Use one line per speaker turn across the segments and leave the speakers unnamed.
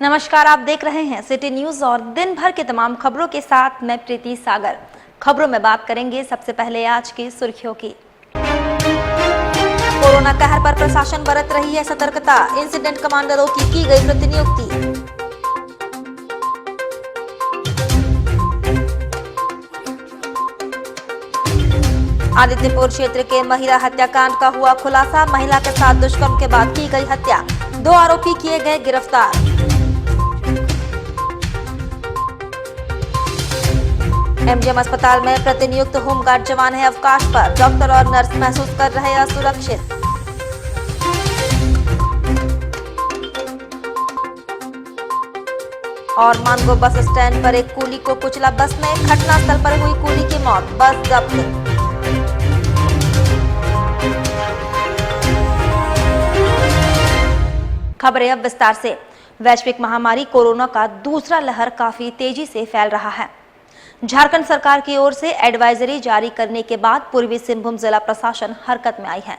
नमस्कार, आप देख रहे हैं सिटी न्यूज और दिन भर के तमाम खबरों के साथ मैं प्रीति सागर। खबरों में बात करेंगे सबसे पहले आज की सुर्खियों की। कोरोना कहर पर प्रशासन बरत रही है सतर्कता, इंसिडेंट कमांडरों की गई प्रतिनियुक्ति। आदित्यपुर क्षेत्र के महिला हत्याकांड का हुआ खुलासा, महिला के साथ दुष्कर्म के बाद की गई हत्या, 2 आरोपी किए गए गिरफ्तार। एमजीएम अस्पताल में प्रतिनियुक्त होमगार्ड जवान है अवकाश पर, डॉक्टर और नर्स महसूस कर रहे असुरक्षित। और मानगो बस स्टैंड पर एक कूली को कुचला बस ने, घटनास्थल पर हुई कूली की मौत, बस जब्त। खबरें अब विस्तार से। वैश्विक महामारी कोरोना का दूसरा लहर काफी तेजी से फैल रहा है। झारखंड सरकार की ओर से एडवाइजरी जारी करने के बाद पूर्वी सिंहभूम जिला प्रशासन हरकत में आई है।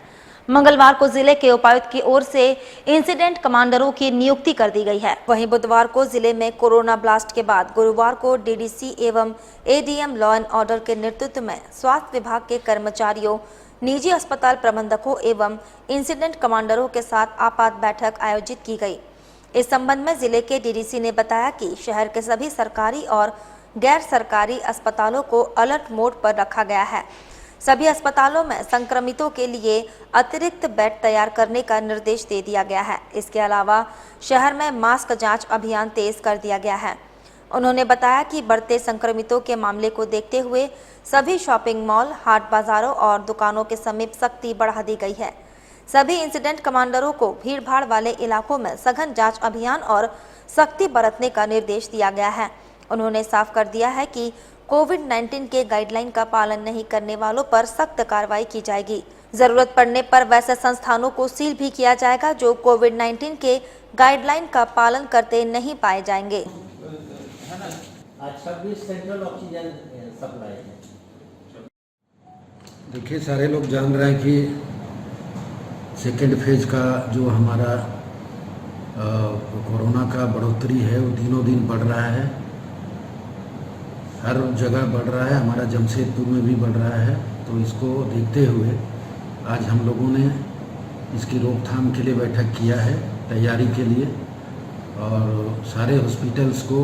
मंगलवार को जिले के उपायुक्त की ओर से इंसिडेंट कमांडरों की नियुक्ति कर दी गई है। वहीं बुधवार को जिले में कोरोना ब्लास्ट के बाद गुरुवार को डीडीसी एवं एडीएम लॉ एंड ऑर्डर के नेतृत्व में स्वास्थ्य विभाग के कर्मचारियों, निजी अस्पताल प्रबंधकों एवं इंसिडेंट कमांडरों के साथ आपात बैठक आयोजित की गई। इस संबंध में जिले के डीडीसी ने बताया कि शहर के सभी सरकारी और गैर सरकारी अस्पतालों को अलर्ट मोड पर रखा गया है। सभी अस्पतालों में संक्रमितों के लिए अतिरिक्त बेड तैयार करने का निर्देश दे दिया गया है। इसके अलावा शहर में मास्क जांच अभियान तेज कर दिया गया है। उन्होंने बताया कि बढ़ते संक्रमितों के मामले को देखते हुए सभी शॉपिंग मॉल, हाट बाजारों और दुकानों के समीप सख्ती बढ़ा दी गई है। सभी इंसिडेंट कमांडरों को भीड़भाड़ वाले इलाकों में सघन जांच अभियान और सख्ती बरतने का निर्देश दिया गया है। उन्होंने साफ कर दिया है कि कोविड-19 के गाइडलाइन का पालन नहीं करने वालों पर सख्त कार्रवाई की जाएगी। जरूरत पड़ने पर वैसे संस्थानों को सील भी किया जाएगा जो कोविड-19 के गाइडलाइन का पालन करते नहीं पाए जाएंगे।
आज 26 सेंट्रल ऑक्सीजन सप्लाई है।
देखिए, सारे लोग जान रहे हैं कि सेकेंड फेज का जो हमारा कोरोना का बढ़ोतरी है वो दिनों दिन बढ़ रहा है। हर जगह बढ़ रहा है, हमारा जमशेदपुर में भी बढ़ रहा है। तो इसको देखते हुए आज हम लोगों ने इसकी रोकथाम के लिए बैठक किया है, तैयारी के लिए, और सारे हॉस्पिटल्स को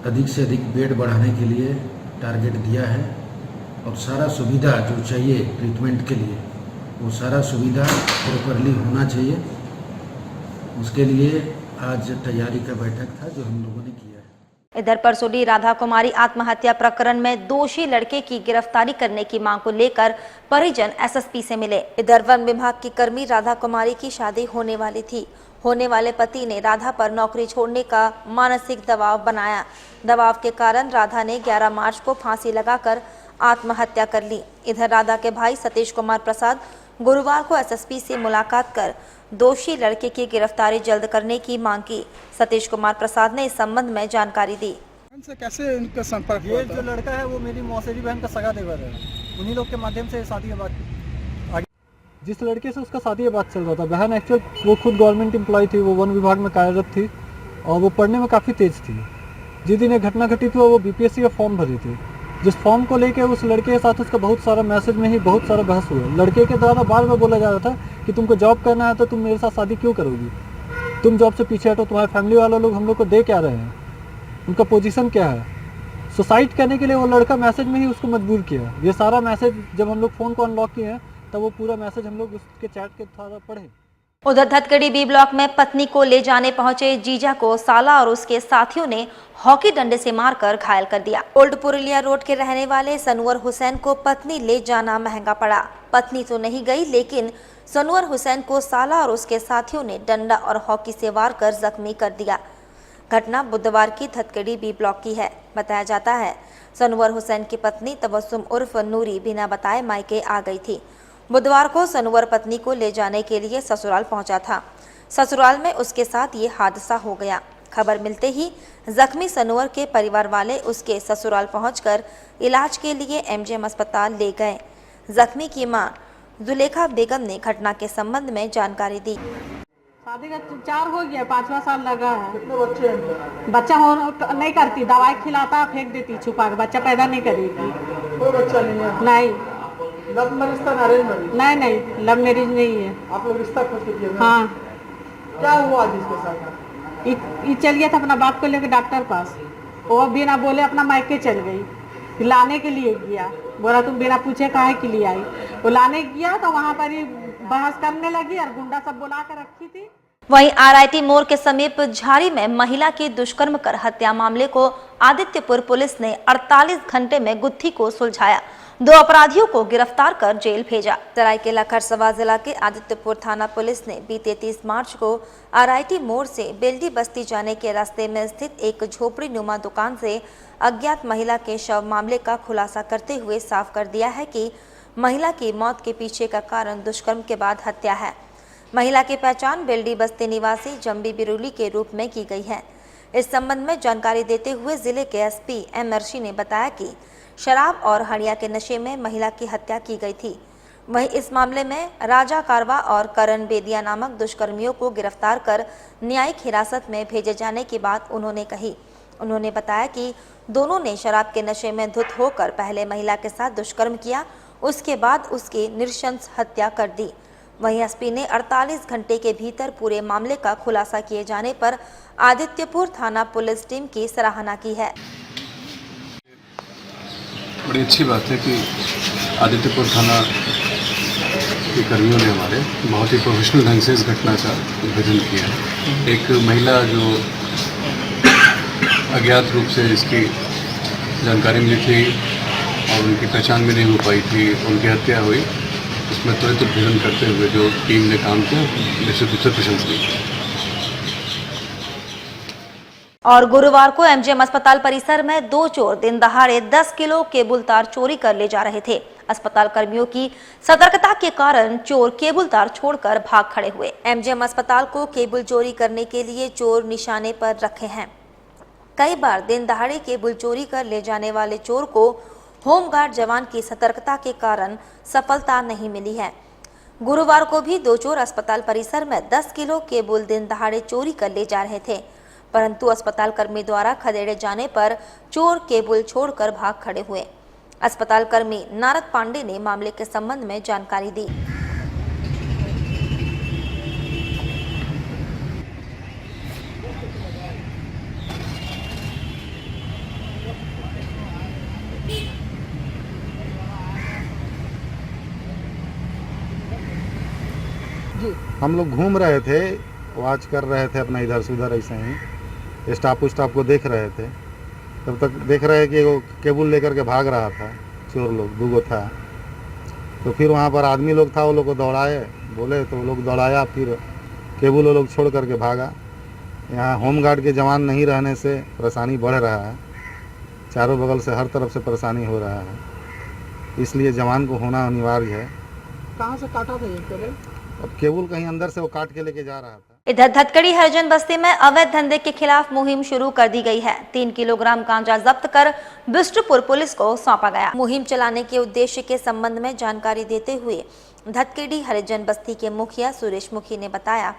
अधिक से अधिक बेड बढ़ाने के लिए टारगेट दिया है और सारा सुविधा जो चाहिए ट्रीटमेंट के लिए वो सारा सुविधा प्रॉपरली होना चाहिए। उसके लिए आज तैयारी का बैठक था जो हम लोगों ने किया है।
इधर परसोडी राधा कुमारी आत्महत्या प्रकरण में दोषी लड़के की गिरफ्तारी करने की मांग को लेकर परिजन एसएसपी से मिले। इधर वन विभाग की कर्मी राधा कुमारी की शादी होने वाली थी। होने वाले पति ने राधा पर नौकरी छोड़ने का मानसिक दबाव बनाया। दबाव के कारण राधा ने 11 मार्च को फांसी लगाकर आत्महत्या कर ली। इधर राधा के भाई सतीश कुमार प्रसाद गुरुवार को एसएसपी से मुलाकात कर दोषी लड़के की गिरफ्तारी जल्द करने की मांग की। सतीश कुमार प्रसाद ने इस संबंध में जानकारी दी।
से कैसे इनका संपर्क?
ये जो लड़का है वो मेरी मौसेरी बहन का सगा देवर है। उन्हीं लोग के माध्यम से शादी की बात आगे, जिस लड़के से उसका शादी की बात चल रहा था। बहन एक्चुअल वो खुद गवर्नमेंट एम्प्लॉय थी, वो वन विभाग में कार्यरत थी और वो पढ़ने में काफ़ी तेज थी। जिस दिन ये घटना घटी थी वो बीपीएससी का फॉर्म भरी थी। जिस फॉर्म को लेके उस लड़के के साथ उसका बहुत सारा मैसेज में ही बहुत सारा बहस हुआ। लड़के के द्वारा बार बार बोला जा रहा था कि तुमको जॉब करना है तो तुम मेरे साथ शादी क्यों करोगी, तुम जॉब से पीछे हटो, तुम्हारे फैमिली वाले लोग हम लोग को दे क्या रहे हैं, उनका पोजीशन क्या है। सुसाइड करने के लिए वो लड़का मैसेज में ही उसको मजबूर किया। ये सारा मैसेज जब हम लोग फ़ोन को अनलॉक किए हैं तब वो पूरा मैसेज हम लोग उसके चैट के द्वारा पढ़े।
उधर धतकड़ी बी ब्लॉक में पत्नी को ले जाने पहुंचे जीजा को साला और उसके साथियों ने हॉकी डंडे से मारकर घायल कर दिया। ओल्ड पुरुलिया रोड के रहने वाले सनवर हुसैन को पत्नी ले जाना महंगा पड़ा। पत्नी तो नहीं गई, लेकिन सनवर हुसैन को साला और उसके साथियों ने डंडा और हॉकी से वार कर जख्मी कर दिया। घटना बुधवार की धतकड़ी बी ब्लॉक की है। बताया जाता है सनवर हुसैन की पत्नी तबस्सुम उर्फ नूरी बिना बताए मायके आ गई थी। बुधवार को सनवर पत्नी को ले जाने के लिए ससुराल पहुंचा था। ससुराल में उसके साथ ये हादसा हो गया। खबर मिलते ही जख्मी सनवर के परिवार वाले उसके ससुराल पहुंचकर इलाज के लिए एमजीएम अस्पताल ले गए। जख्मी की मां जुलेखा बेगम ने घटना के संबंध में जानकारी दी।
शादी का 4 हो गया, 5वां साल लगा है।
कितने बच्चे हैं इनके?
बच्चा हो नहीं करती, दवाई खिलाता फेंक देती छुपा के, बच्चा पैदा नहीं करेगी।
कोई बच्चा नहीं है?
नहीं
लव मैरिज था, अरेंज मैरिज?
नहीं, लव मैरिज नहीं है।
आप लोग रिश्ता खोज के किए थे?
हाँ,
क्या हुआ आज इसके साथ?
ये चल गया था अपना बाप को लेकर डॉक्टर पास, वो बिना बोले अपना मायके चल गई, लाने के लिए गया, बोला तुम बिना पूछे काहे के लिए आई। वो लाने गया तो वहाँ पर ही बहस करने लगी और गुंडा सब बुला कर रखी थी।
वहीं आरआईटी मोड़ के समीप झारी में महिला की दुष्कर्म कर हत्या मामले को आदित्यपुर पुलिस ने 48 घंटे में गुत्थी को सुलझाया। 2 अपराधियों को गिरफ्तार कर जेल भेजा। सरायकेला खरसवा जिला के आदित्यपुर थाना पुलिस ने बीते 30 मार्च को आरआईटी मोड़ से बेल्डी बस्ती जाने के रास्ते में स्थित एक झोपड़ी नुमा दुकान से अज्ञात महिला के शव मामले का खुलासा करते हुए साफ कर दिया है कि महिला की मौत के पीछे का कारण दुष्कर्म के बाद हत्या है। महिला की पहचान बेल्डी बस्ती निवासी जम्बी बिरुली के रूप में की गई है। इस संबंध में जानकारी देते हुए जिले के एसपी एम अर्शी ने बताया कि शराब और हड़िया के नशे में महिला की हत्या की गई थी। वहीं इस मामले में राजा कारवा और करण बेदिया नामक दुष्कर्मियों को गिरफ्तार कर न्यायिक हिरासत में भेजे जाने की बात उन्होंने कही। उन्होंने बताया कि दोनों ने शराब के नशे में धुत होकर पहले महिला के साथ दुष्कर्म किया, उसके बाद उसकी नृशंस हत्या कर दी। वहीं एसपी ने 48 घंटे के भीतर पूरे मामले का खुलासा किए जाने पर आदित्यपुर थाना पुलिस टीम की सराहना की है।
बड़ी अच्छी बात है कि आदित्यपुर थाना के कर्मियों ने हमारे बहुत ही प्रोफेशनल ढंग से इस घटना का उद्भेदन किया है। एक महिला जो अज्ञात रूप से इसकी जानकारी मिली थी और उनकी पहचान भी नहीं हो पाई थी, उनकी हत्या हुई। इसमें त्वरित उद्भेदन करते हुए जो टीम ने काम किया, निश्चित रूप से प्रशंसनीय।
और गुरुवार को एमजीएम अस्पताल परिसर में 2 चोर दिन दहाड़े 10 किलो केबल तार चोरी कर ले जा रहे थे। अस्पताल कर्मियों की सतर्कता के कारण चोर केबल तार छोड़कर भाग खड़े हुए। एमजीएम अस्पताल को केबल चोरी करने के लिए चोर निशाने पर रखे हैं। कई बार दिन दहाड़े केबल चोरी कर ले जाने वाले चोर को होमगार्ड जवान की सतर्कता के कारण सफलता नहीं मिली है। गुरुवार को भी 2 चोर अस्पताल परिसर में 10 किलो केबल दिन दहाड़े चोरी कर ले जा रहे थे, परंतु अस्पताल कर्मी द्वारा खदेड़े जाने पर चोर केबल छोड़कर भाग खड़े हुए। अस्पताल कर्मी नारद पांडे ने मामले के संबंध में जानकारी दी।
हम लोग घूम रहे थे, वॉच कर रहे थे अपना इधर से उधर, ऐसे ही स्टाफ को देख रहे थे। तब तक देख रहे कि वो केबल लेकर के भाग रहा था, चोर लोग 2 था। तो फिर वहाँ पर आदमी लोग था, वो लोग को दौड़ाए, बोले तो वो लोग दौड़ाया, फिर केबल वो लोग छोड़ करके भागा। यहाँ होमगार्ड के जवान नहीं रहने से परेशानी बढ़ रहा है, चारों बगल से हर तरफ से परेशानी हो रहा है, इसलिए जवान को होना अनिवार्य है।
कहाँ से काटा था ये केबल?
अब केबल कहीं अंदर से वो काट के लेके जा रहा था।
इधर धतकड़ी हरिजन बस्ती में अवैध धंधे के खिलाफ मुहिम शुरू कर दी गई है। 3 किलोग्राम गांजा जब्त कर बिष्टुपुर पुलिस को सौंपा गया। मुहिम चलाने के उद्देश्य के संबंध में जानकारी देते हुए धतकड़ी हरिजन बस्ती के मुखिया सुरेश मुखी ने बताया,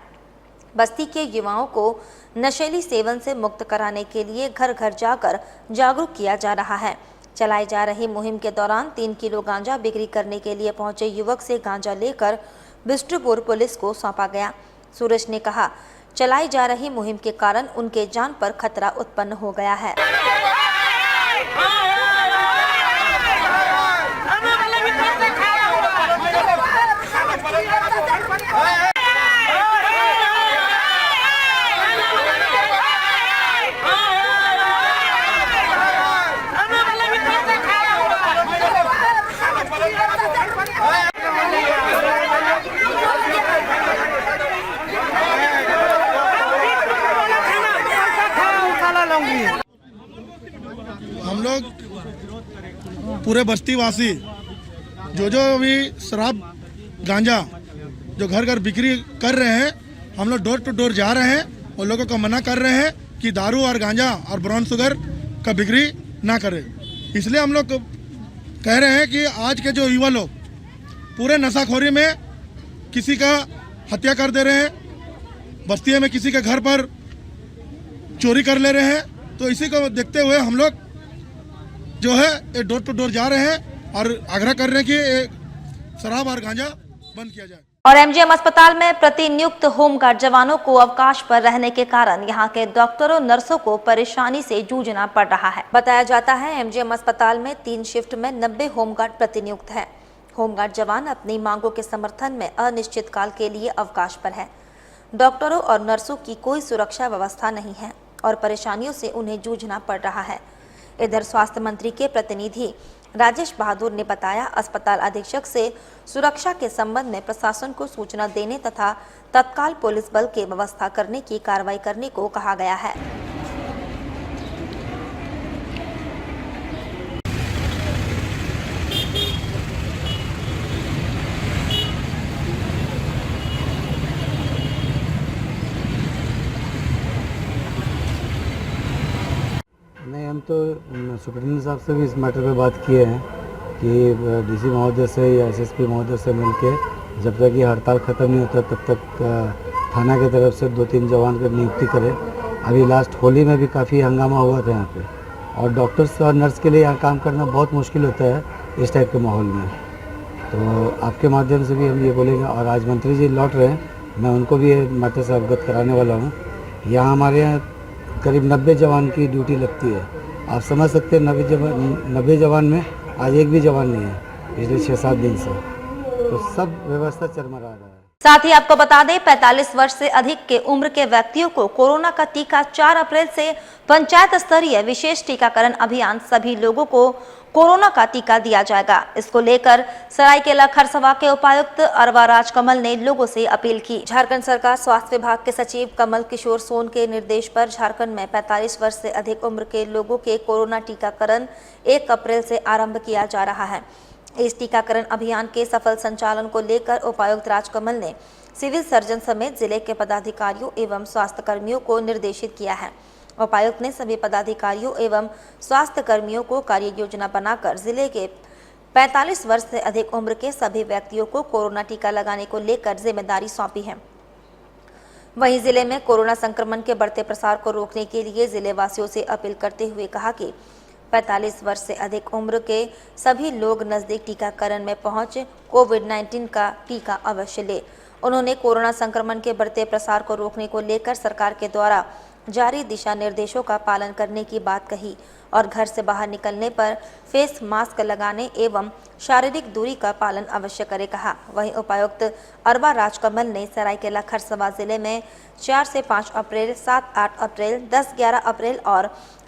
बस्ती के युवाओं को नशीली सेवन से मुक्त कराने के लिए घर घर जाकर जागरूक किया जा रहा है। चलाई जा रही मुहिम के दौरान 3 किलो गांजा बिक्री करने के लिए पहुंचे युवक से गांजा लेकर बिष्टुपुर पुलिस को सौंपा गया। सुरेश ने कहा, चलाई जा रही मुहिम के कारण उनके जान पर खतरा उत्पन्न हो गया है।
हम लोग पूरे बस्तीवासी जो भी शराब गांजा जो घर घर बिक्री कर रहे हैं, हम लोग डोर टू डोर जा रहे हैं, उन लोगों को मना कर रहे हैं कि दारू और गांजा और ब्राउन शुगर का बिक्री ना करें। इसलिए हम लोग कह रहे हैं कि आज के जो युवा लोग पूरे नशाखोरी में किसी का हत्या कर दे रहे हैं, बस्ती में किसी के घर पर चोरी कर ले रहे हैं। तो इसी को देखते हुए हम लोग जो है डोर टू डोर जा रहे हैं और आग्रह कर रहे हैं कि शराब और गांजा बंद किया जाए।
और एमजीएम अस्पताल में प्रतिनियुक्त होमगार्ड जवानों को अवकाश पर रहने के कारण यहां के डॉक्टरों नर्सों को परेशानी से जूझना पड़ रहा है। बताया जाता है एमजीएम अस्पताल में 3 शिफ्ट में 90 होमगार्ड प्रतिनियुक्त है। होमगार्ड जवान अपनी मांगों के समर्थन में अनिश्चित काल के लिए अवकाश पर है। डॉक्टरों और नर्सों की कोई सुरक्षा व्यवस्था नहीं है और परेशानियों से उन्हें जूझना पड़ रहा है। इधर स्वास्थ्य मंत्री के प्रतिनिधि राजेश बहादुर ने बताया, अस्पताल अधीक्षक से सुरक्षा के संबंध में प्रशासन को सूचना देने तथा तत्काल पुलिस बल की व्यवस्था करने की कार्रवाई करने को कहा गया है।
नहीं, हम तो सुप्रिंटेंडेंट साहब से भी इस मैटर पे बात किए हैं कि डीसी महोदय से या एसएसपी महोदय से मिलके जब तक ये हड़ताल ख़त्म नहीं होता तब तक थाना की तरफ से 2-3 जवान की नियुक्ति करें। अभी लास्ट होली में भी काफ़ी हंगामा हुआ था यहाँ पे और डॉक्टर्स और नर्स के लिए यहाँ काम करना बहुत मुश्किल होता है इस टाइप के माहौल में। तो आपके माध्यम से भी हम ये बोलेंगे और आज मंत्री जी लौट रहे हैं, मैं उनको भी ये मैटर से अवगत कराने वाला हूँ। यहाँ हमारे यहाँ करीब 90 जवान की ड्यूटी लगती है। आप समझ सकते हैं 90 जवान में आज एक भी जवान नहीं है पिछले 6-7 दिन से। तो सब व्यवस्था चरमरा रहा है।
साथ ही आपको बता दें, 45 वर्ष से अधिक के उम्र के व्यक्तियों को कोरोना का टीका 4 अप्रैल से पंचायत स्तरीय विशेष टीकाकरण अभियान सभी लोगों को कोरोना का टीका दिया जाएगा। इसको लेकर सरायकेला खरसवा के उपायुक्त अरवा राजकमल ने लोगों से अपील की। झारखंड सरकार स्वास्थ्य विभाग के सचिव कमल किशोर सोन के निर्देश पर झारखंड में 45 वर्ष से अधिक उम्र के लोगों के कोरोना टीकाकरण 1 अप्रैल से आरंभ किया जा रहा है। इस टीकाकरण अभियान के सफल संचालन को लेकर उपायुक्त राजकमल ने सिविल सर्जन समेत जिले के पदाधिकारियों एवं स्वास्थ्य कर्मियों को निर्देशित किया है। उपायुक्त ने सभी पदाधिकारियों एवं स्वास्थ्य कर्मियों को कार्य योजना बनाकर जिले के 45 वर्ष से अधिक उम्र के सभी व्यक्तियों को कोरोना टीका लगाने को लेकर जिम्मेदारी सौंपी है। वहीं जिले में कोरोना संक्रमण के बढ़ते प्रसार को रोकने के लिए जिले वासियों से अपील करते हुए कहा कि 45 वर्ष से अधिक उम्र के सभी लोग नजदीक टीकाकरण में पहुंच कोविड-19 का टीका अवश्य ले। उन्होंने कोरोना संक्रमण के बढ़ते प्रसार को रोकने को लेकर सरकार के द्वारा जारी दिशा निर्देशों का पालन करने की बात कही और घर से बाहर निकलने पर फेस मास्क लगाने एवं शारीरिक दूरी का पालन अवश्य करे कहा। वहीं उपायुक्त अरवा राजकमल ने सरायकेला खरसवा जिले में 4 से 5 अप्रैल, 7-8 अप्रैल, 10-11 अप्रैल और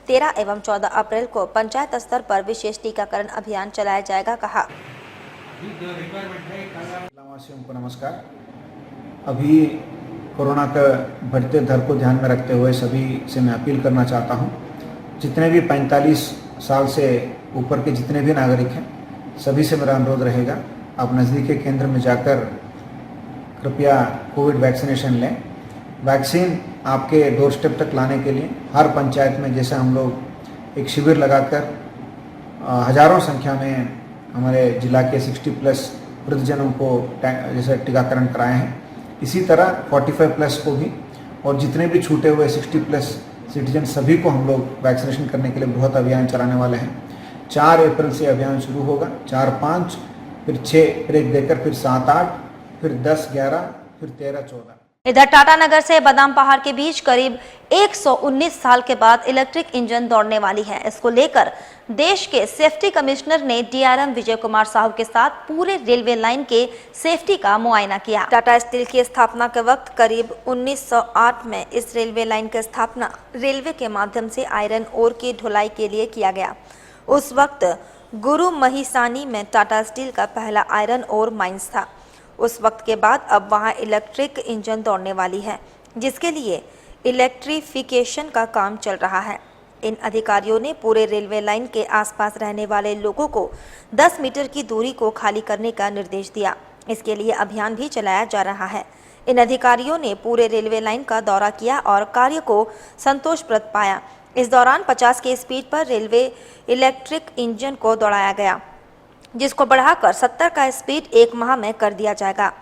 13 एवं 14 अप्रैल को पंचायत स्तर पर विशेष टीकाकरण अभियान चलाया जाएगा कहा।
वासियों को नमस्कार। अभी कोरोना का बढ़ते दर को ध्यान में रखते हुए सभी से मैं अपील करना चाहता हूं, जितने भी 45 साल से ऊपर के जितने भी नागरिक हैं सभी से मेरा अनुरोध रहेगा, आप नज़दीक के केंद्र में जाकर कृपया कोविड वैक्सीनेशन लें। वैक्सीन आपके डोर स्टेप तक लाने के लिए हर पंचायत में जैसे हम लोग एक शिविर लगाकर हज़ारों संख्या में हमारे जिला के 60+ वृद्धजनों को जैसे टीकाकरण कराए हैं, इसी तरह 45+ को भी और जितने भी छूटे हुए 60+ सिटीजन सभी को हम लोग वैक्सीनेशन करने के लिए बृहत अभियान चलाने वाले हैं। 4 अप्रैल से अभियान शुरू होगा, 4-5, फिर 6 ब्रेक देकर फिर 7-8, फिर 10-11, फिर 13-14।
इधर टाटानगर से बादाम पहाड़ के बीच करीब 119 साल के बाद इलेक्ट्रिक इंजन दौड़ने वाली है। इसको लेकर देश के सेफ्टी कमिश्नर ने डीआरएम विजय कुमार साहू के साथ पूरे रेलवे लाइन के सेफ्टी का मुआयना किया। टाटा स्टील की स्थापना के वक्त करीब 1908 में इस रेलवे लाइन की स्थापना रेलवे के माध्यम से आयरन ओर की ढुलाई के लिए किया गया। उस वक्त गुरु महिसानी में टाटा स्टील का पहला आयरन ओर माइंस था। उस वक्त के बाद अब वहां इलेक्ट्रिक इंजन दौड़ने वाली है, जिसके लिए इलेक्ट्रिफिकेशन का काम चल रहा है। इन अधिकारियों ने पूरे रेलवे लाइन के आसपास रहने वाले लोगों को 10 मीटर की दूरी को खाली करने का निर्देश दिया। इसके लिए अभियान भी चलाया जा रहा है। इन अधिकारियों ने पूरे रेलवे लाइन का दौरा किया और कार्य को संतोषप्रद पाया। इस दौरान 50 की स्पीड पर रेलवे इलेक्ट्रिक इंजन को दौड़ाया गया, जिसको बढ़ाकर 70 का स्पीड 1 माह में कर दिया जाएगा।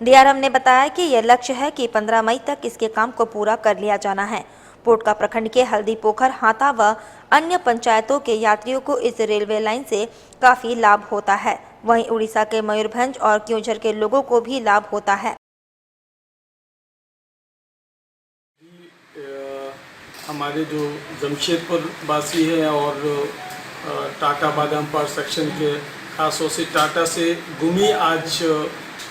डीआरएम ने बताया कि यह लक्ष्य है कि 15 मई तक इसके काम को पूरा कर लिया जाना है। पोटका प्रखंड के हल्दी पोखर, हाता व अन्य पंचायतों के यात्रियों को इस रेलवे लाइन से काफी लाभ होता है। वहीं उड़ीसा के मयूरभंज और क्योंझर के लोगों को भी लाभ होता है।
हमारे जो जमशेदपुर वासी हैं और टाटा बादामपार सेक्शन के खासतौर से टाटा से गुमी आज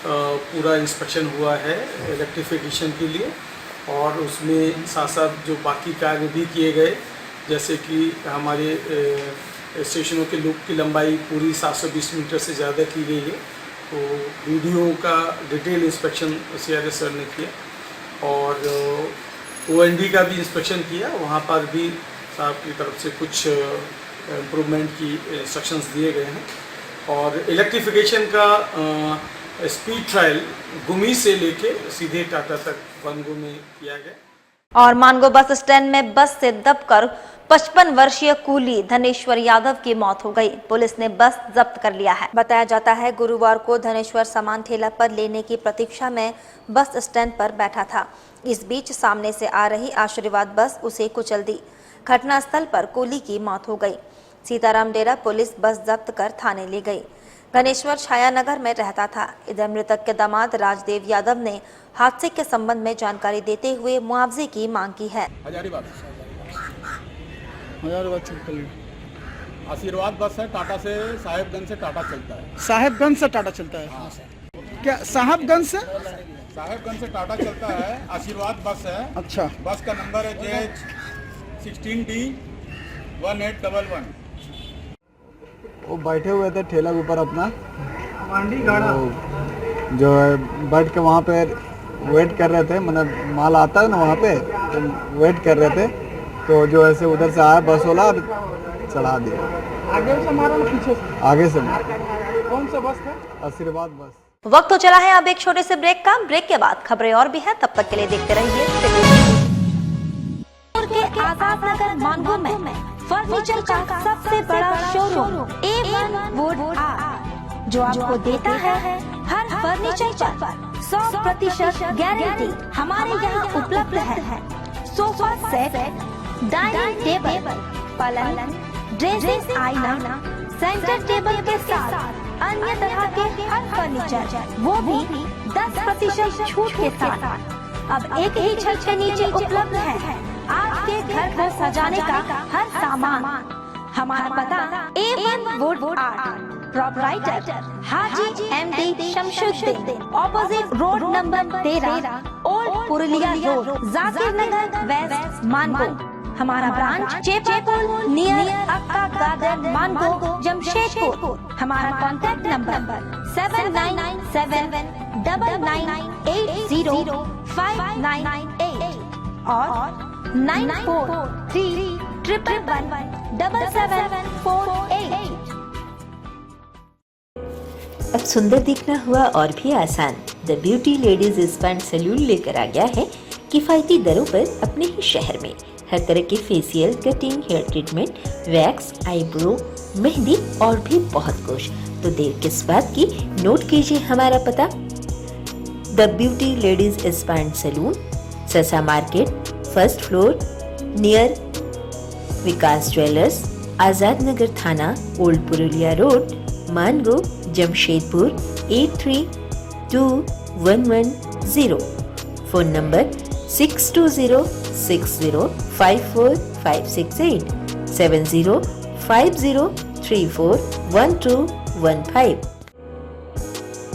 पूरा इंस्पेक्शन हुआ है इलेक्ट्रिफिकेशन के लिए, और उसमें साथ साथ जो बाकी कार्य भी किए गए, जैसे कि हमारे स्टेशनों के लूप की लंबाई पूरी 720 मीटर से ज़्यादा की गई है। तो वीडियो का डिटेल इंस्पेक्शन CRS सर ने किया और OND का भी इंस्पेक्शन किया। वहाँ पर भी साहब की तरफ से कुछ इम्प्रूवमेंट की इंस्ट्रक्शंस दिए गए हैं। और इलेक्ट्रिफिकेशन का स्पीड ट्रायल गुमी से लेके सीधे टाटा तक वनगो में किया गया।
और मानगो बस स्टैंड में बस से दबकर 55 वर्षीय कूली धनेश्वर यादव की मौत हो गई। पुलिस ने बस जब्त कर लिया है। बताया जाता है गुरुवार को धनेश्वर सामान ठेला पर लेने की प्रतीक्षा में बस स्टैंड पर बैठा था। इस बीच सामने से आ रही आशीर्वाद बस उसे कुचल दी। घटनास्थल पर कूली की मौत हो गई। सीताराम डेरा पुलिस बस जब्त कर थाने ले गई। धनेश्वर छायानगर में रहता था। इधर मृतक के दामाद राजदेव यादव ने हादसे के संबंध में जानकारी देते हुए मुआवजे की मांग की है।
आशीर्वाद बस है, टाटा से साहेबगंज से टाटा चलता है।
साहेबगंज से टाटा चलता है?
हाँ।
क्या साहेबगंज से?
साहेबगंज से टाटा चलता है, आशीर्वाद बस है।
अच्छा।
बस का नंबर है JH 16D 1811।
वो बैठे हुए थे ठेला के ऊपर अपना, जो है बैठ के वहाँ पे वेट कर रहे थे, मतलब माल आता है ना वहाँ पे, तो वेट कर रहे थे। तो जो ऐसे उधर से आया बस वाला चढ़ा दिया।
आगे से मारा ना पीछे से?
आगे से।
कौन सा बस था?
आशीर्वाद बस।
वक्त हो चला है अब एक छोटे से ब्रेक का। ब्रेक के बाद खबरें और भी हैं, तब तक के लिए देखते रहिए। के आजाद नगर मानगो में फर्नीचर का सबसे बड़ा शोरूम A1 वुड आर्ट, जो आपको देता है हर फर्नीचर पर 100% गारंटी। हमारे यहाँ उपलब्ध है सोफा सेट, डाइनिंग टेबल, पलंग, ड्रेसिंग आईना, सेंटर टेबल के साथ अन्य तरह के हर फर्नीचर, वो भी 10% छूट के साथ। अब एक ही छत के नीचे उपलब्ध है आपके घर को सजाने का हर सामान। हमारा पता A1 wood art, proprietor Haji MD Shamshuddin, opposite road number 13, old Purulia road, Zakir Nagar west, Mango. हमारा branch Chepapul near Akka garden, Mango, Jamshedpur. हमारा कॉन्टैक्ट नंबर 7997880598 और 9431117748।
अब सुंदर दिखना हुआ और भी आसान। The beauty ladies spa and salon लेकर आ गया है किफायती दरों पर अपने ही शहर में हर तरह के facial, cutting, hair treatment, wax, eyebrow, mehndi और भी बहुत कुछ। तो देर किस बात की, नोट कीजिए हमारा पता। The beauty ladies spa and salon, Sasa market, first floor, near Vikas jewellers, Azad Nagar थाना, old Purulia road, Mango, Jamshedpur 832110। Phone number 6206054568 7050341215।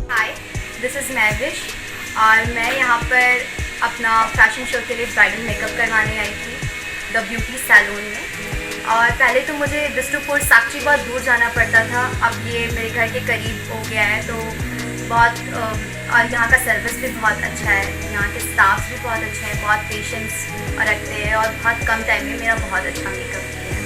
Hi, this is Mahvish और मैं यहाँ पर अपना फैशन शो के लिए ब्राइडल मेकअप करवाने आई थी द ब्यूटी सैलून में। और पहले तो मुझे बिष्टुपुर साक्षी बहुत दूर जाना पड़ता था, अब ये मेरे घर के करीब हो गया है। तो बहुत और यहाँ का सर्विस भी बहुत अच्छा है, यहाँ के स्टाफ भी बहुत अच्छे हैं, बहुत पेशेंस रखते हैं और बहुत कम टाइम में मेरा बहुत अच्छा मेकअप किया है।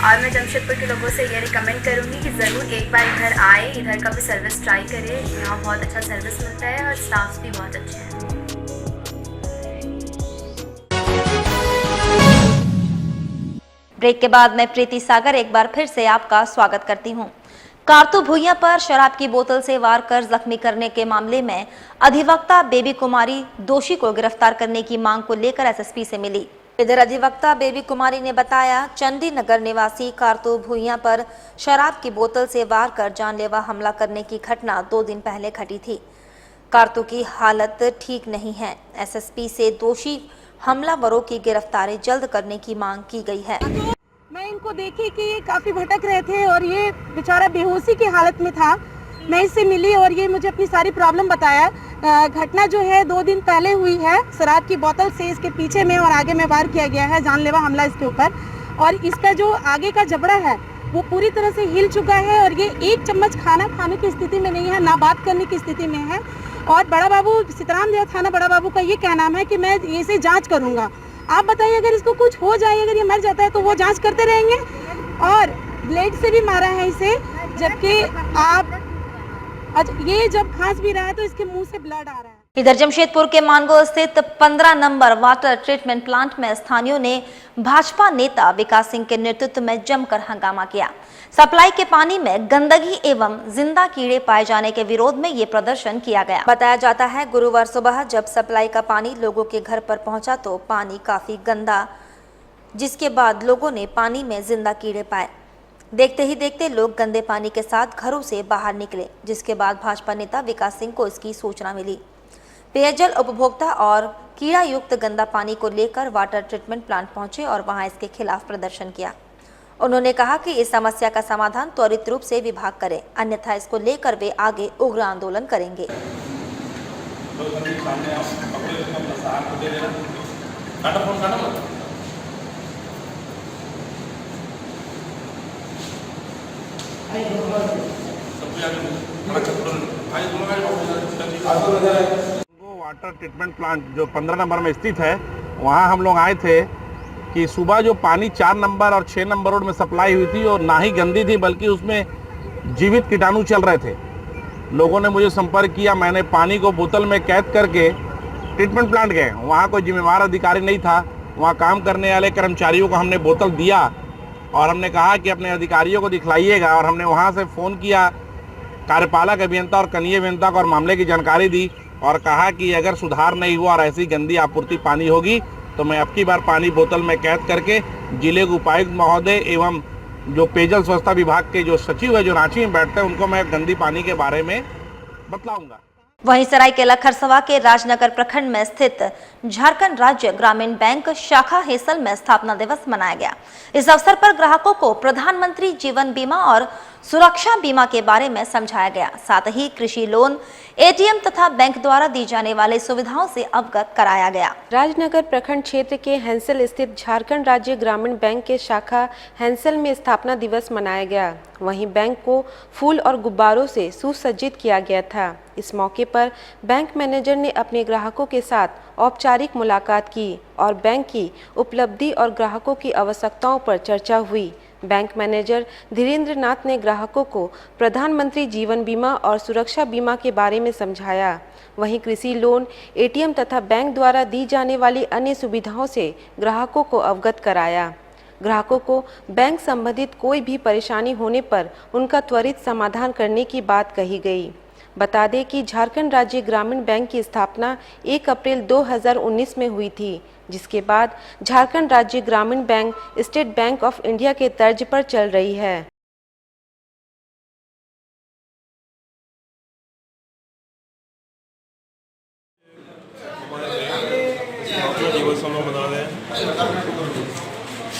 और मैं जमशेदपुर के लोगों से ये रिकमेंड करूँगी कि ज़रूर एक बार इधर आए, इधर का भी सर्विस ट्राई करें। यहाँ बहुत अच्छा सर्विस मिलता है और स्टाफ भी बहुत अच्छे हैं।
ब्रेक के बाद मैं प्रीति सागर एक बार फिर से आपका स्वागत करती हूं। कारतू भुइयां पर शराब की बोतल से वार कर जख्मी करने के मामले में अधिवक्ता बेबी कुमारी दोषी को गिरफ्तार करने की मांग को लेकर एसएसपी से मिली। इधर अधिवक्ता बेबी कुमारी ने बताया, चंडी नगर निवासी कारतू भुइयां पर शराब की बोतल से वार कर जानलेवा हमला करने की घटना 2 दिन पहले घटी थी। कारतू की हालत ठीक नहीं है। एसएसपी से दोषी हमलावरों की गिरफ्तारी जल्द करने की मांग की गई है।
मैं इनको देखी कि ये काफ़ी भटक रहे थे और ये बेचारा बेहोशी की हालत में था। मैं इससे मिली और ये मुझे अपनी सारी प्रॉब्लम बताया। घटना जो है 2 दिन पहले हुई है। शराब की बोतल से इसके पीछे में और आगे में वार किया गया है, जानलेवा हमला इसके ऊपर। और इसका जो आगे का जबड़ा है वो पूरी तरह से हिल चुका है और ये 1 चम्मच खाना खाने की स्थिति में नहीं है, ना बात करने की स्थिति में है। और बड़ा बाबू सीताराम देव थाना बड़ा बाबू का ये कहना है कि मैं इसे जाँच करूँगा। आप बताइए, अगर इसको कुछ हो जाए, अगर ये मर जाता है तो वो जांच करते रहेंगे। और ब्लेड से भी मारा है इसे, जबकि आप ये जब खांस भी रहा है तो इसके मुंह से ब्लड आ रहा है।
इधर जमशेदपुर के मानगो स्थित 15 नंबर वाटर ट्रीटमेंट प्लांट में स्थानियों ने भाजपा नेता विकास सिंह के नेतृत्व में जमकर हंगामा किया। सप्लाई के पानी में गंदगी एवं जिंदा कीड़े पाए जाने के विरोध में ये प्रदर्शन किया गया। बताया जाता है, गुरुवार सुबह जब सप्लाई का पानी लोगों के घर पर पहुंचा तो पानी काफी गंदा, जिसके बाद लोगों ने पानी में जिंदा कीड़े पाए। देखते ही देखते लोग गंदे पानी के साथ घरों से बाहर निकले, जिसके बाद भाजपा नेता विकास सिंह को इसकी सूचना मिली। पेयजल उपभोक्ता और कीड़ा युक्त गंदा पानी को लेकर वाटर ट्रीटमेंट प्लांट पहुंचे और वहां इसके खिलाफ प्रदर्शन किया। उन्होंने कहा कि इस समस्या का समाधान त्वरित रूप से विभाग करे, अन्यथा इसको लेकर वे आगे उग्र आंदोलन करेंगे।
वाटर ट्रीटमेंट प्लांट जो 15 नंबर में स्थित है, वहाँ हम लोग आए थे कि सुबह जो पानी 4 नंबर और 6 नंबर रोड में सप्लाई हुई थी और ना ही गंदी थी बल्कि उसमें जीवित कीटाणु चल रहे थे। लोगों ने मुझे संपर्क किया, मैंने पानी को बोतल में कैद करके ट्रीटमेंट प्लांट गए। वहाँ कोई जिम्मेवार अधिकारी नहीं था, वहाँ काम करने वाले कर्मचारियों को हमने बोतल दिया और हमने कहा कि अपने अधिकारियों को दिखलाइएगा। और हमने वहाँ से फ़ोन किया कार्यपालक अभियंता और कनीय अभियंता को और मामले की जानकारी दी और कहा कि अगर सुधार नहीं हुआ और ऐसी गंदी आपूर्ति पानी होगी तो मैं अब की बार पानी बोतल में कैद करके जिले के उपायुक्त महोदय एवं जो पेयजल स्वच्छता विभाग के जो सचिव है जो रांची में बैठते हैं उनको मैं गंदी पानी के बारे में बतलाऊंगा।
वहीं सरायकेला खरसवा के राजनगर प्रखंड में स्थित झारखंड राज्य ग्रामीण बैंक शाखा हेसल में स्थापना दिवस मनाया गया। इस अवसर पर ग्राहकों को प्रधानमंत्री जीवन बीमा और सुरक्षा बीमा के बारे में समझाया गया। साथ ही कृषि लोन, एटीएम तथा बैंक द्वारा दी जाने वाली सुविधाओं से अवगत कराया गया।
राजनगर प्रखंड क्षेत्र के हैंसल स्थित झारखंड राज्य ग्रामीण बैंक के शाखा हैंसल में स्थापना दिवस मनाया गया। वहीं बैंक को फूल और गुब्बारों से सुसज्जित किया गया था। इस मौके पर बैंक मैनेजर ने अपने ग्राहकों के साथ औपचारिक मुलाकात की और बैंक की उपलब्धि और ग्राहकों की आवश्यकताओं पर चर्चा हुई। बैंक मैनेजर धीरेन्द्र नाथ ने ग्राहकों को प्रधानमंत्री जीवन बीमा और सुरक्षा बीमा के बारे में समझाया। वहीं कृषि लोन, एटीएम तथा बैंक द्वारा दी जाने वाली अन्य सुविधाओं से ग्राहकों को अवगत कराया। ग्राहकों को बैंक संबंधित कोई भी परेशानी होने पर उनका त्वरित समाधान करने की बात कही गई। बता दें कि झारखंड राज्य ग्रामीण बैंक की स्थापना 1 अप्रैल 2019 में हुई थी, जिसके बाद झारखंड राज्य ग्रामीण bank state bank of India के तर्ज पर चल रही है।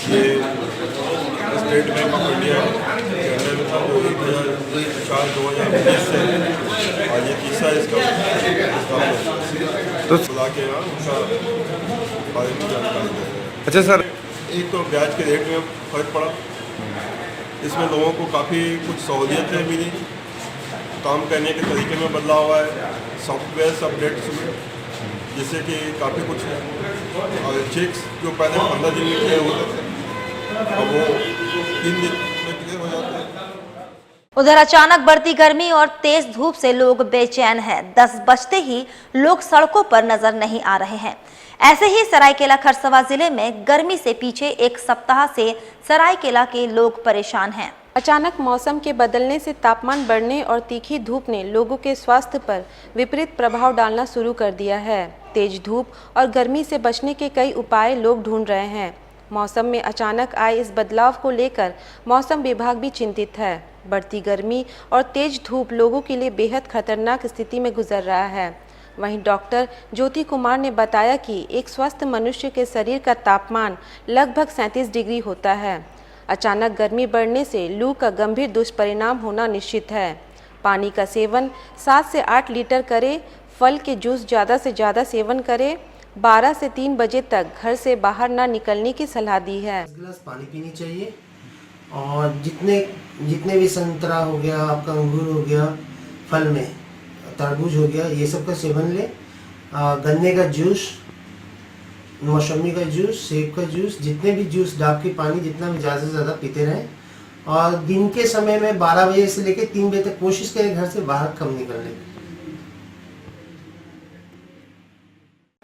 ये स्टेट बैंक ऑफ इंडिया के अंडर में था, वो 2004-2019 से आज ये तीसरा इसका तो बुला के उनका बारे में जानकारी दें।
अच्छा सर,
एक तो ब्याज के रेट में फ़र्क पड़ा, इसमें लोगों को काफ़ी कुछ सहूलियतें मिली, काम करने के तरीके में बदलाव हुआ है, सॉफ्टवेयर अपडेट्स हुए जिससे कि काफ़ी कुछ चेक्स जो पहले 15 दिन में किए होते थे अब वो 3 दिन में क्लियर हो जाते हैं।
उधर अचानक बढ़ती गर्मी और तेज धूप से लोग बेचैन हैं। 10 बजते ही लोग सड़कों पर नजर नहीं आ रहे हैं। ऐसे ही सरायकेला खरसवा जिले में गर्मी से पीछे 1 सप्ताह से सरायकेला के लोग परेशान हैं।
अचानक मौसम के बदलने से तापमान बढ़ने और तीखी धूप ने लोगों के स्वास्थ्य पर विपरीत प्रभाव डालना शुरू कर दिया है। तेज धूप और गर्मी से बचने के कई उपाय लोग ढूंढ रहे हैं। मौसम में अचानक आए इस बदलाव को लेकर मौसम विभाग भी चिंतित है। बढ़ती गर्मी और तेज धूप लोगों के लिए बेहद खतरनाक स्थिति में गुजर रहा है। वहीं डॉक्टर ज्योति कुमार ने बताया कि एक स्वस्थ मनुष्य के शरीर का तापमान लगभग 37 डिग्री होता है। अचानक गर्मी बढ़ने से लू का गंभीर दुष्परिणाम होना निश्चित है। पानी का सेवन 7 से 8 लीटर करें। फल के जूस ज़्यादा से ज़्यादा सेवन करें। 12 से 3 बजे तक घर से बाहर ना निकलने की सलाह दी है।
10 गिलास पानी पीनी चाहिए और जितने भी संतरा हो गया, आपका अंगूर हो गया, फल में तरबूज हो गया, ये सब का सेवन लें। गन्ने का जूस, मौसमी का जूस, सेब का जूस, जितने भी जूस डाब के पानी जितना भी ज़्यादा से ज़्यादा पीते रहें। और दिन के समय में 12 बजे से लेकर 3 बजे तक कोशिश करें घर से बाहर कम निकलने की।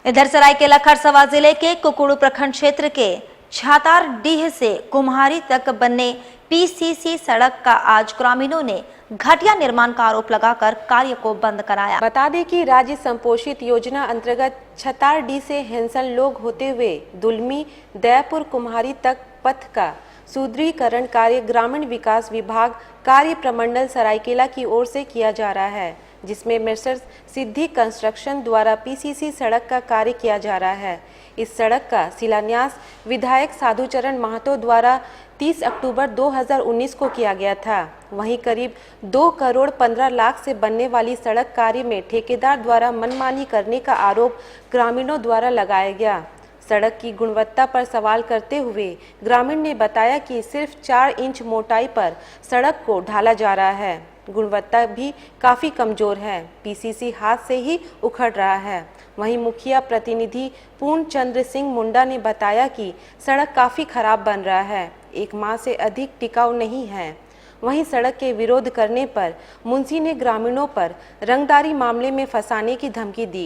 इधर सरायकेला खरसावां जिले के कुकुड़ू प्रखंड क्षेत्र के छातारडीह से कुम्हारी तक बनने पीसीसी सड़क का आज ग्रामीणों ने घटिया निर्माण का आरोप लगाकर कार्य को बंद कराया।
बता दें कि राज्य संपोषित योजना अंतर्गत छतारडीह से हैंसल लोग होते हुए दुलमी दयापुर कुम्हारी तक पथ का सुदृढ़ीकरण कार्य ग्रामीण विकास विभाग कार्य प्रमंडल सरायकेला की ओर से किया जा रहा है, जिसमें मेसर्स सिद्धि कंस्ट्रक्शन द्वारा पीसीसी सड़क का कार्य किया जा रहा है। इस सड़क का शिलान्यास विधायक साधुचरण महतो द्वारा 30 अक्टूबर 2019 को किया गया था। वहीं करीब 2 करोड़ 15 लाख से बनने वाली सड़क कार्य में ठेकेदार द्वारा मनमानी करने का आरोप ग्रामीणों द्वारा लगाया गया। सड़क की गुणवत्ता पर सवाल करते हुए ग्रामीण ने बताया कि सिर्फ 4 इंच मोटाई पर सड़क को ढाला जा रहा है। गुणवत्ता भी काफ़ी कमज़ोर है। पीसीसी हाथ से ही उखड़ रहा है। वहीं मुखिया प्रतिनिधि पूर्ण चंद्र सिंह मुंडा ने बताया कि सड़क काफ़ी खराब बन रहा है, 1 माह से अधिक टिकाऊ नहीं है। वहीं सड़क के विरोध करने पर मुंशी ने ग्रामीणों पर रंगदारी मामले में फंसाने की धमकी दी।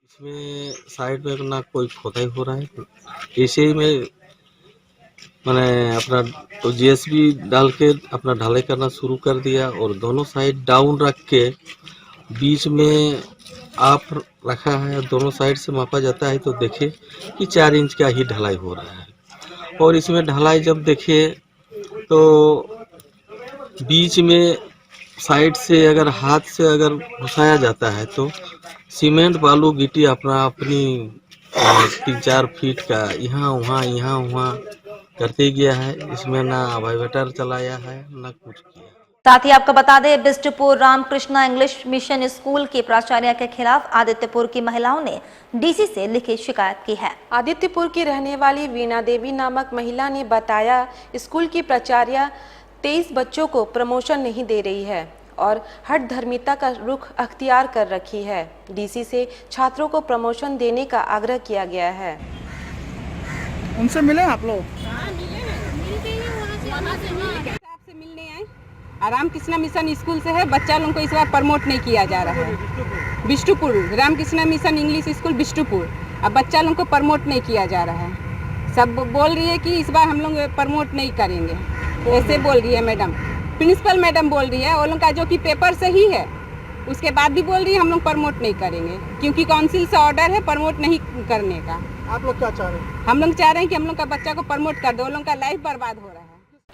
इसमें साइड में ना कोई खोदाई हो रहा है, ऐसे ही में मैंने अपना तो जीएसबी डाल के अपना ढलाई करना शुरू कर दिया और दोनों साइड डाउन रख के बीच में आप रखा है। दोनों साइड से मापा जाता है तो देखे कि 4 इंच का ही ढलाई हो रहा है। और इसमें ढलाई जब देखे तो बीच में साइड से अगर हाथ से अगर घुसाया जाता है तो सीमेंट बालू गिट्टी अपनी 3-4 फीट का यहाँ वहाँ करते गया है। इसमें ना वाइब्रेटर चलाया है ना कुछ किया।
साथ ही आपको बता दें, बिष्टपुर रामकृष्णा इंग्लिश मिशन स्कूल के प्राचार्य के खिलाफ आदित्यपुर की महिलाओं ने डीसी से लिखित शिकायत की है।
आदित्यपुर की रहने वाली वीणा देवी नामक महिला ने बताया, स्कूल की प्राचार्य 23 बच्चों को प्रमोशन नहीं दे रही है और हठ धर्मिता का रुख अख्तियार कर रखी है। डीसी से छात्रों को प्रमोशन देने का आग्रह किया गया है।
उनसे मिले आप लोग?
आपसे मिलने आए। रामकृष्णा मिशन स्कूल से है, बच्चा लोगों को इस बार प्रमोट नहीं किया जा रहा है। Bistupur Ramakrishna mission English school Bistupur, अब बच्चा लोगों को प्रमोट नहीं किया जा रहा है। सब बोल रही है कि इस बार हम लोग प्रमोट नहीं करेंगे, ऐसे बोल रही है मैडम। प्रिंसिपल मैडम बोल रही है, वो लोग का जो कि पेपर सही है उसके बाद भी बोल रही है हम लोग प्रमोट नहीं करेंगे, क्योंकि काउंसिल से ऑर्डर है प्रमोट नहीं करने का।
आप लोग क्या चाह रहे हैं?
हम लोग चाह रहे हैं कि हम लोग का बच्चा को प्रमोट कर दो, वो लोग का लाइफ बर्बाद हो रहा है।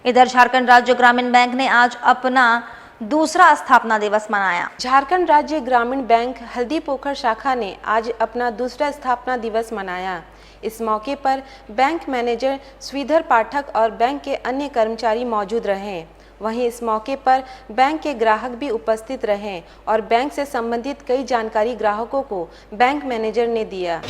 इधर झारखंड राज्य ग्रामीण बैंक ने आज अपना दूसरा स्थापना दिवस मनाया।
झारखंड राज्य ग्रामीण बैंक हल्दी पोखर शाखा ने आज अपना दूसरा स्थापना दिवस मनाया। इस मौके पर बैंक मैनेजर श्रीधर पाठक और बैंक के अन्य कर्मचारी मौजूद रहे। वहीं इस मौके पर बैंक के ग्राहक भी उपस्थित रहे और बैंक से संबंधित कई जानकारी ग्राहकों को बैंक मैनेजर ने दिया।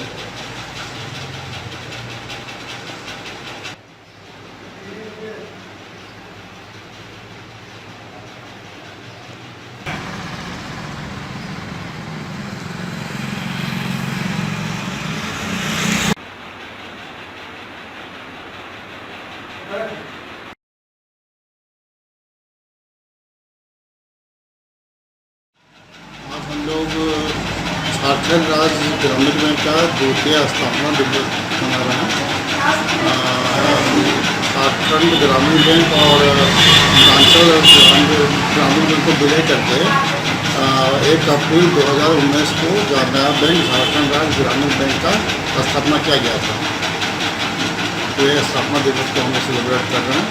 आज हम लोग झारखंड राज्य
ग्रामीण बैंक का द्वितीय स्थापना दिवस मना रहे हैं। झारखंड ग्रामीण बैंक और हिमाचल ग्रामीण बैंक को विलय करके 1 अप्रैल 2019 को नया बैंक झारखंड राज्य ग्रामीण बैंक का स्थापना किया गया था। तो ये स्थापना दिवस को हम सेलिब्रेट कर रहे हैं।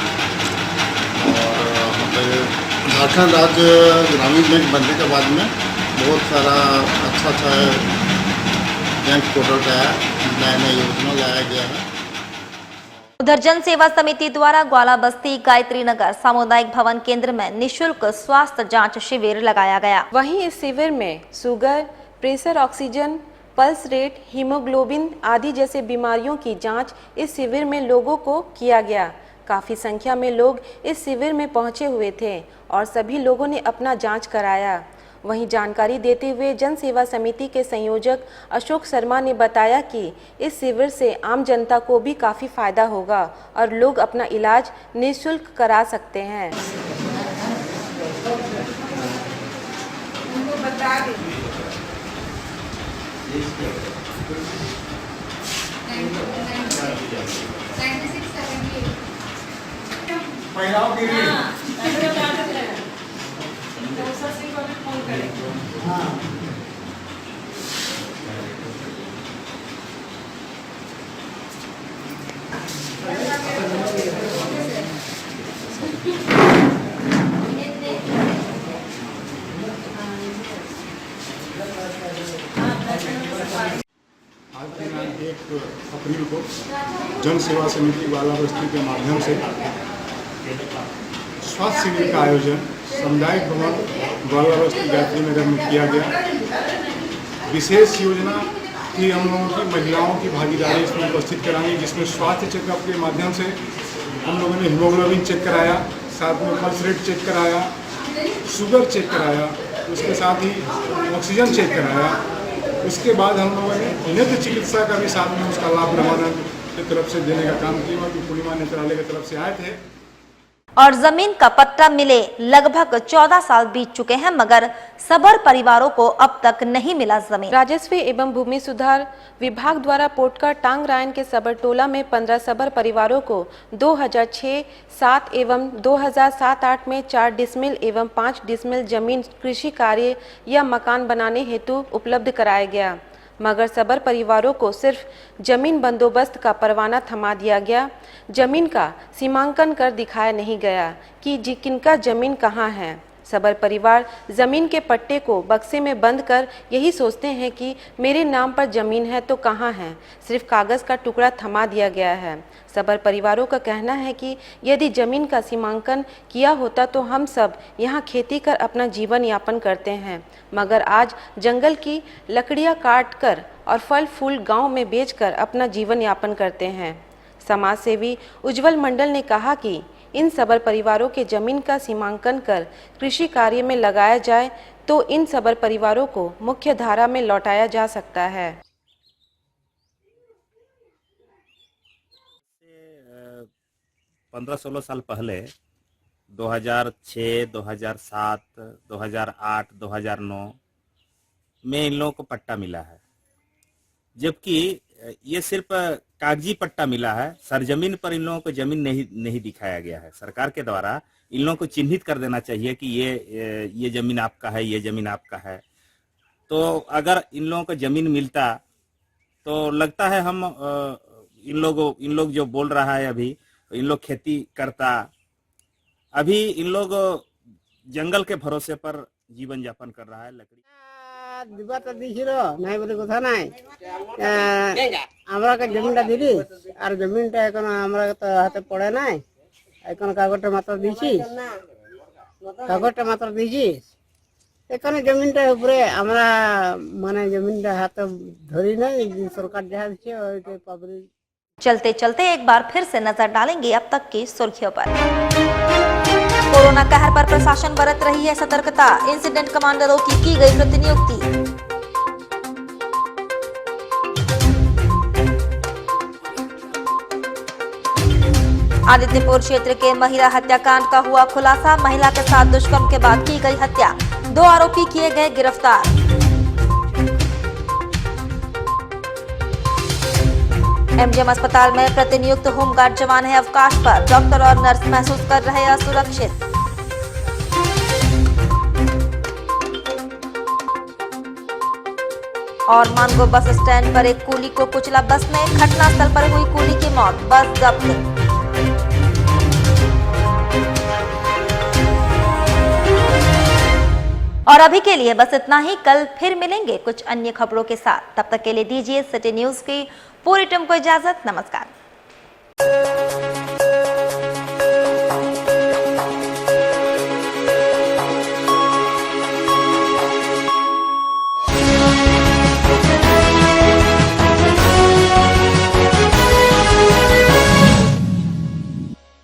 और झारखंड राज्य ग्रामीण बैंक बनने के बाद में बहुत सारा अच्छा बैंक पोर्टल का नया योजना लाया गया है।
उधर जन सेवा समिति द्वारा ग्वाला बस्ती गायत्री नगर सामुदायिक भवन केंद्र में निशुल्क स्वास्थ्य जांच शिविर लगाया गया।
वहीं इस शिविर में sugar, pressure, oxygen, pulse rate, haemoglobin आदि जैसे बीमारियों की जांच इस शिविर में लोगों को किया गया। काफी संख्या में लोग इस शिविर में पहुंचे हुए थे और सभी लोगों ने अपना जांच कराया। वहीं जानकारी देते हुए जन सेवा समिति के संयोजक अशोक शर्मा ने बताया कि इस शिविर से आम जनता को भी काफ़ी फायदा होगा और लोग अपना इलाज निःशुल्क करा सकते हैं।
आज दिनांक 1 अप्रैल को जन सेवा समिति ग्वाला बस्ती के माध्यम से स्वास्थ्य शिविर का आयोजन सामुदायिक भवन ग्वाला बस्ती गायत्री नगर में किया गया। विशेष योजना थी हम लोगों की महिलाओं की भागीदारी इसमें उपस्थित करानी, जिसमें स्वास्थ्य चेकअप के माध्यम से हम लोगों ने हीमोग्लोबिन चेक कराया, साथ में पल्स रेट चेक कराया, शुगर चेक कराया, उसके साथ ही ऑक्सीजन चेक कराया। उसके बाद हम लोगों ने नेत्र चिकित्सा का भी साथ में उसका लाभ ब्रह्मानंद की तरफ से देने का काम किया, जो पूर्णिमा नेत्रालय की तरफ से आए थे।
और जमीन का पट्टा मिले लगभग 14 साल बीत चुके हैं, मगर सबर परिवारों को अब तक नहीं मिला जमीन।
राजस्व एवं भूमि सुधार विभाग द्वारा पोटका टांगरायन के सबर टोला में 15 सबर परिवारों को 2006-07 एवं 2007-08 में 4 डिसमिल एवं 5 डिसमिल जमीन कृषि कार्य या मकान बनाने हेतु उपलब्ध कराया गया, मगर सबर परिवारों को सिर्फ जमीन बंदोबस्त का परवाना थमा दिया गया। जमीन का सीमांकन कर दिखाया नहीं गया कि किनका जमीन कहाँ है। सबर परिवार जमीन के पट्टे को बक्से में बंद कर यही सोचते हैं कि मेरे नाम पर जमीन है तो कहाँ है, सिर्फ कागज का टुकड़ा थमा दिया गया है। सबर परिवारों का कहना है कि यदि जमीन का सीमांकन किया होता तो हम सब यहाँ खेती कर अपना जीवन यापन करते हैं, मगर आज जंगल की लकड़ियाँ काट कर और फल फूल गांव में बेचकर अपना जीवन यापन करते हैं। समाज सेवी उज्जवल मंडल ने कहा कि इन सबर परिवारों के जमीन का सीमांकन कर कृषि कार्य में लगाया जाए तो इन सबर परिवारों को मुख्य धारा में लौटाया जा सकता है।
15-16 साल पहले 2006, 2007, 2008, 2009 में इन लोगों को पट्टा मिला है, जबकि ये सिर्फ कागजी पट्टा मिला है। सरजमीन पर इन लोगों को जमीन नहीं दिखाया गया है। सरकार के द्वारा इन लोगों को चिन्हित कर देना चाहिए कि ये जमीन आपका है, ये जमीन आपका है। तो अगर इन लोगों को जमीन मिलता तो लगता है हम इन लोग जो बोल रहा है अभी, इन लोग खेती करता। अभी इन लोग जंगल के भरोसे पर जीवन यापन कर रहा है। लकड़ी
দিবাটা দিছিল নাই বলে কথা নাই, আমরা জমিনটা দিলি আর জমিনটা এখন আমরা তো হাতে পড়ে নাই, এখন কাগজটা মাত্র দিছিস, কাগজটা মাত্র দিছিস, এখানে জমিনটার উপরে আমরা মানে জমিনটা হাতে ধরি নাই, সরকার যা দিচ্ছে ওইটাই পাবলিক।
चलते चलते एक बार फिर से नजर डालेंगे अब तक की सुर्खियों पर। कोरोना कहर पर प्रशासन बरत रही है सतर्कता, इंसिडेंट कमांडरों की गई प्रतिनियुक्ति। आदित्यपुर क्षेत्र के महिला हत्याकांड का हुआ खुलासा, महिला के साथ दुष्कर्म के बाद की गई हत्या, 2 आरोपी किए गए गिरफ्तार। एमजीएम अस्पताल में प्रतिनियुक्त होमगार्ड जवान है अवकाश पर, डॉक्टर और नर्स महसूस कर रहे असुरक्षित। और मानगो बस स्टैंड पर एक कूली को कुचला बस ने, घटनास्थल पर हुई कूली की मौत, बस जब्त। और अभी के लिए बस इतना ही, कल फिर मिलेंगे कुछ अन्य खबरों के साथ। तब तक के लिए दीजिए सिटी न्यूज की पूरी टीम को इजाजत। नमस्कार।